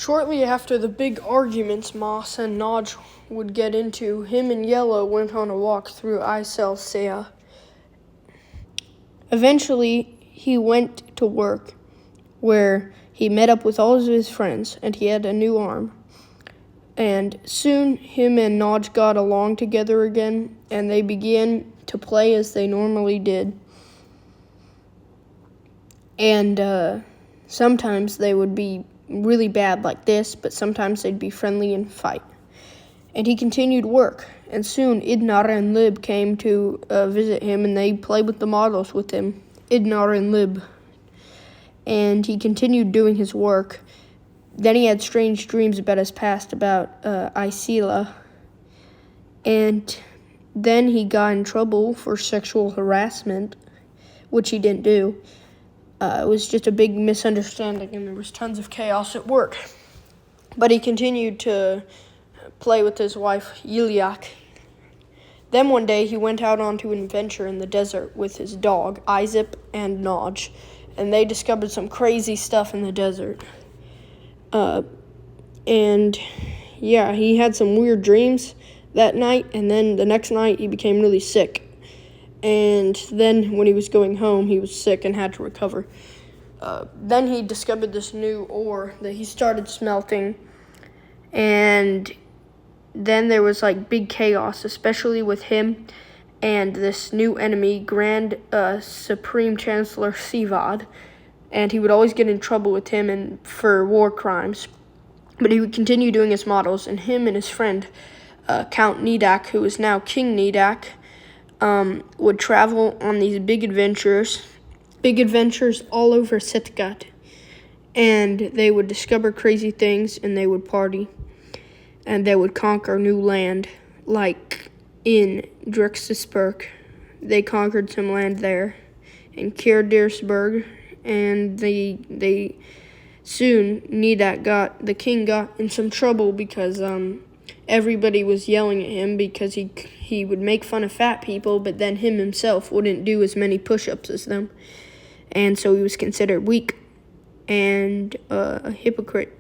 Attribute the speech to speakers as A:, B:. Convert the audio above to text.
A: Shortly after the big arguments Moss and Nodge would get into, him and Yellow went on a walk through Isel Sea. Eventually, he went to work, where he met up with all of his friends, and he had a new arm. And soon, him and Nodge got along together again, and they began to play as they normally did. And sometimes they would be really bad like this, but sometimes they'd be friendly and fight. And he continued work, and soon Idnar and Lib came to visit him, and they played with the models with him, Idnar and Lib. And he continued doing his work. Then he had strange dreams about his past, about Isela. And then he got in trouble for sexual harassment, which he didn't do. It was just a big misunderstanding, and there was tons of chaos at work. But he continued to play with his wife, Yiliak. Then one day he went out onto an adventure in the desert with his dog, Izip and Nodge, and they discovered some crazy stuff in the desert. He had some weird dreams that night, and then the next night he became really sick. And then when he was going home, he was sick and had to recover. Then he discovered this new ore that he started smelting, and then there was big chaos, especially with him and this new enemy, Grand Supreme Chancellor Sivad, and he would always get in trouble with him and for war crimes. But he would continue doing his models, and him and his friend, Count Nidak, who is now King Nidak, would travel on these big adventures all over Setgat, and they would discover crazy things, and they would party, and they would conquer new land, like in Drexisburg. They conquered some land there, in Kirdirsburg, and they soon the king got in some trouble because everybody was yelling at him because he would make fun of fat people, but then himself wouldn't do as many push-ups as them. And so he was considered weak and a hypocrite.